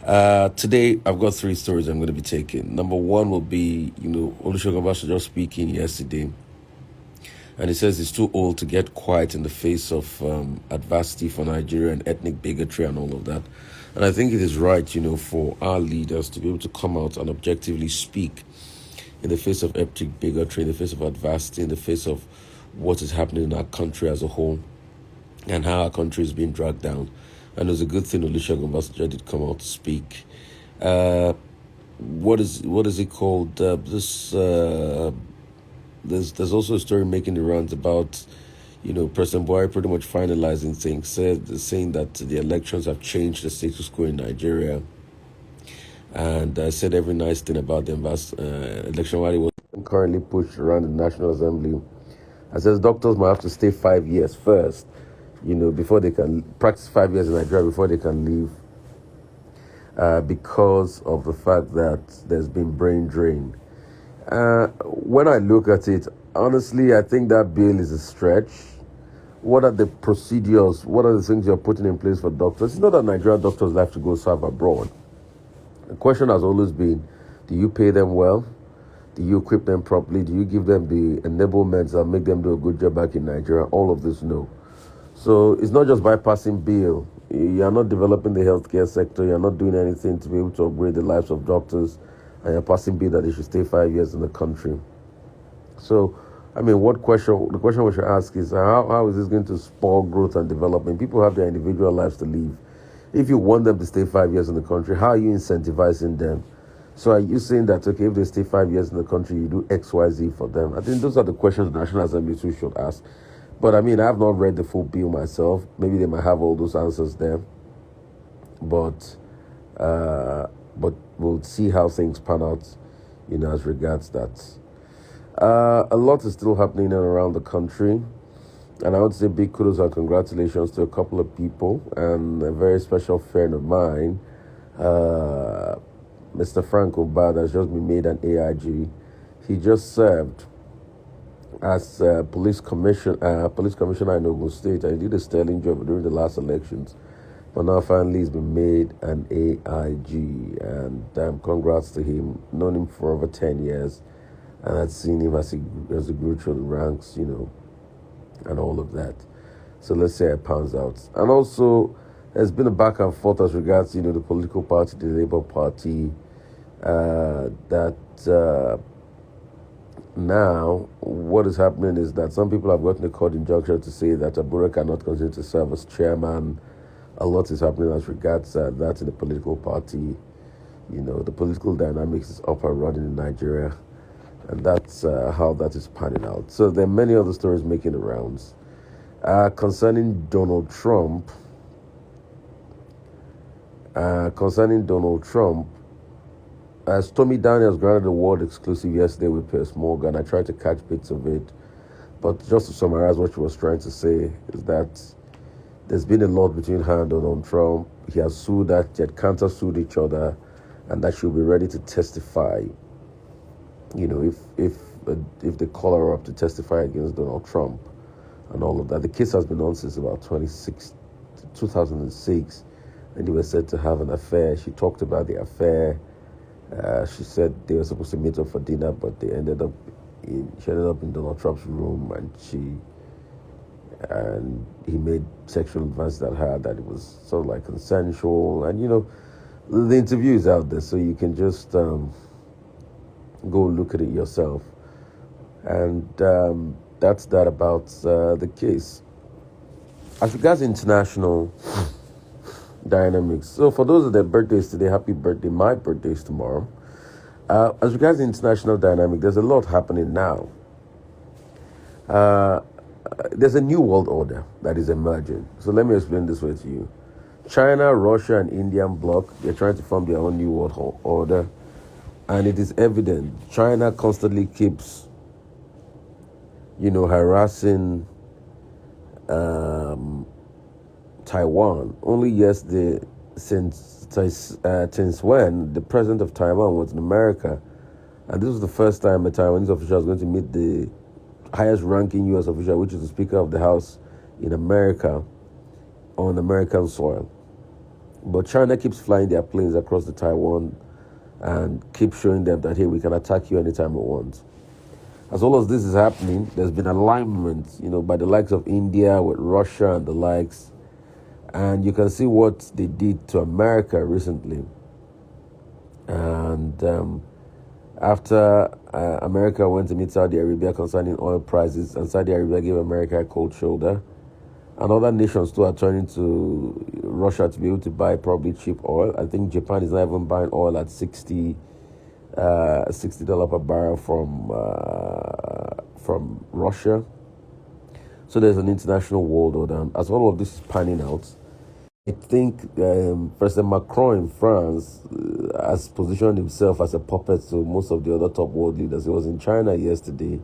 Today, I've got three stories I'm going to be taking. Number one will be, Olusegun Obasanjo speaking yesterday, and he says he's too old to get quiet in the face of adversity for Nigeria and ethnic bigotry and all of that. And I think it is right, for our leaders to be able to come out and objectively speak in the face of ethnic bigotry, in the face of adversity, in the face of what is happening in our country as a whole, and how our country is being dragged down. And it was a good thing Olusegun Obasanjo did come out to speak. What is it called? There's also a story making the rounds about, President Buhari pretty much finalizing things, saying that the elections have changed the status quo in Nigeria, and said every nice thing about the election while it was currently pushed around the National Assembly. I says doctors might have to stay 5 years first, before they can practice 5 years in Nigeria before they can leave, because of the fact that there's been brain drain. When I look at it, honestly, I think that bill is a stretch. What are the procedures? What are the things you're putting in place for doctors? It's not that Nigerian doctors have to go serve abroad. The question has always been, do you pay them well? Do you equip them properly? Do you give them the enablements that make them do a good job back in Nigeria? All of this, no. So it's not just bypassing bill. You're not developing the healthcare sector. You're not doing anything to be able to upgrade the lives of doctors. And you're passing bill that they should stay 5 years in the country. So, the question we should ask is, how is this going to spur growth and development? People have their individual lives to live. If you want them to stay 5 years in the country, how are you incentivizing them? So are you saying that, okay, if they stay 5 years in the country, you do X, Y, Z for them? I think those are the questions the National Assembly too should ask. But I have not read the full bill myself. Maybe they might have all those answers there. But we'll see how things pan out, as regards that. A lot is still happening in and around the country. And I would say big kudos and congratulations to a couple of people and a very special friend of mine, Mr. Frank Obad, has just been made an AIG. He just served as police commissioner in Ogun State. I did a sterling job during the last elections. But now finally he's been made an AIG. And congrats to him. Known him for over 10 years. And I'd seen him as he grew through the ranks, and all of that. So let's say it pans out. And also, there's been a back and forth as regards, the political party, the Labour Party, now what is happening is that some people have gotten a court injunction to say that Abure cannot continue to serve as chairman. A lot is happening as regards that in the political party. The political dynamics is up and running in Nigeria. And that's how that is panning out. So there are many other stories making the rounds. Concerning Donald Trump, Stormy Daniels granted a world exclusive yesterday with Piers Morgan. I tried to catch bits of it. But just to summarize what she was trying to say is that there's been a lot between her and Donald Trump. He has sued that, they had counter-sued each other, and that she'll be ready to testify, if they call her up to testify against Donald Trump and all of that. The case has been on since about 2006, and they were said to have an affair. She talked about the affair. She said they were supposed to meet up for dinner, but she ended up in Donald Trump's room, and he made sexual advances at her that it was sort of like consensual. And the interview is out there, so you can just go look at it yourself. And that's that about the case. As regards international dynamics, so for those of their birthdays today, happy birthday. My birthday is tomorrow. As regards international dynamic, there's a lot happening now. There's a new world order that is emerging. So let me explain this way to you. China, Russia, and Indian bloc, they're trying to form their own new world order. And it is evident China constantly keeps, harassing Taiwan. Only yesterday, since when the president of Taiwan was in America, and this was the first time a Taiwanese official was going to meet the highest-ranking U.S. official, which is the Speaker of the House in America, on American soil. But China keeps flying their planes across the Taiwan and keep showing them that, hey, we can attack you anytime we want. As all as this is happening, there's been alignment, by the likes of India with Russia and the likes. And you can see what they did to America recently. And after America went to meet Saudi Arabia concerning oil prices, and Saudi Arabia gave America a cold shoulder, and other nations too are turning to Russia to be able to buy probably cheap oil. I think Japan is not even buying oil at $60 per barrel from Russia. So there's an international war though. And as all of this is panning out, I think President Macron in France has positioned himself as a puppet to most of the other top world leaders. He was in China yesterday,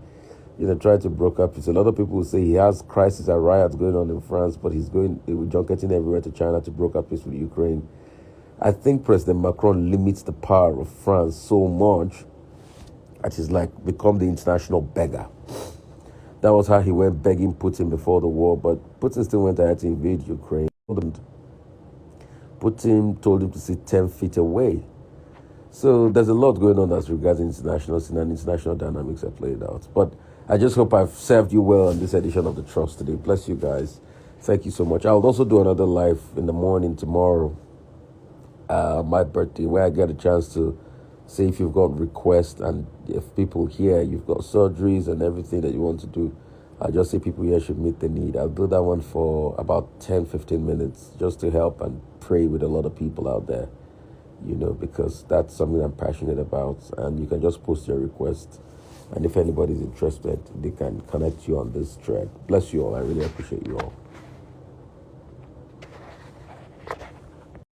tried to broker peace. A lot of people say he has crisis and riots going on in France, but he's junketing everywhere to China to broker peace with Ukraine. I think President Macron limits the power of France so much that he's become the international beggar. That was how he went begging Putin before the war, but Putin still went ahead to invade Ukraine. Putin told him to sit 10 feet away. So there's a lot going on as regards international scene and international dynamics are played out. But I just hope I've served you well on this edition of The Trust today. Bless you guys. Thank you so much. I'll also do another live in the morning tomorrow, my birthday, where I get a chance to say if you've got requests and if people here, you've got surgeries and everything that you want to do. I'll just say people here should meet the need. I'll do that one for about 10-15 minutes just to help and pray with a lot of people out there, because that's something I'm passionate about. And you can just post your request. And if anybody's interested, they can connect you on this thread. Bless you all. I really appreciate you all.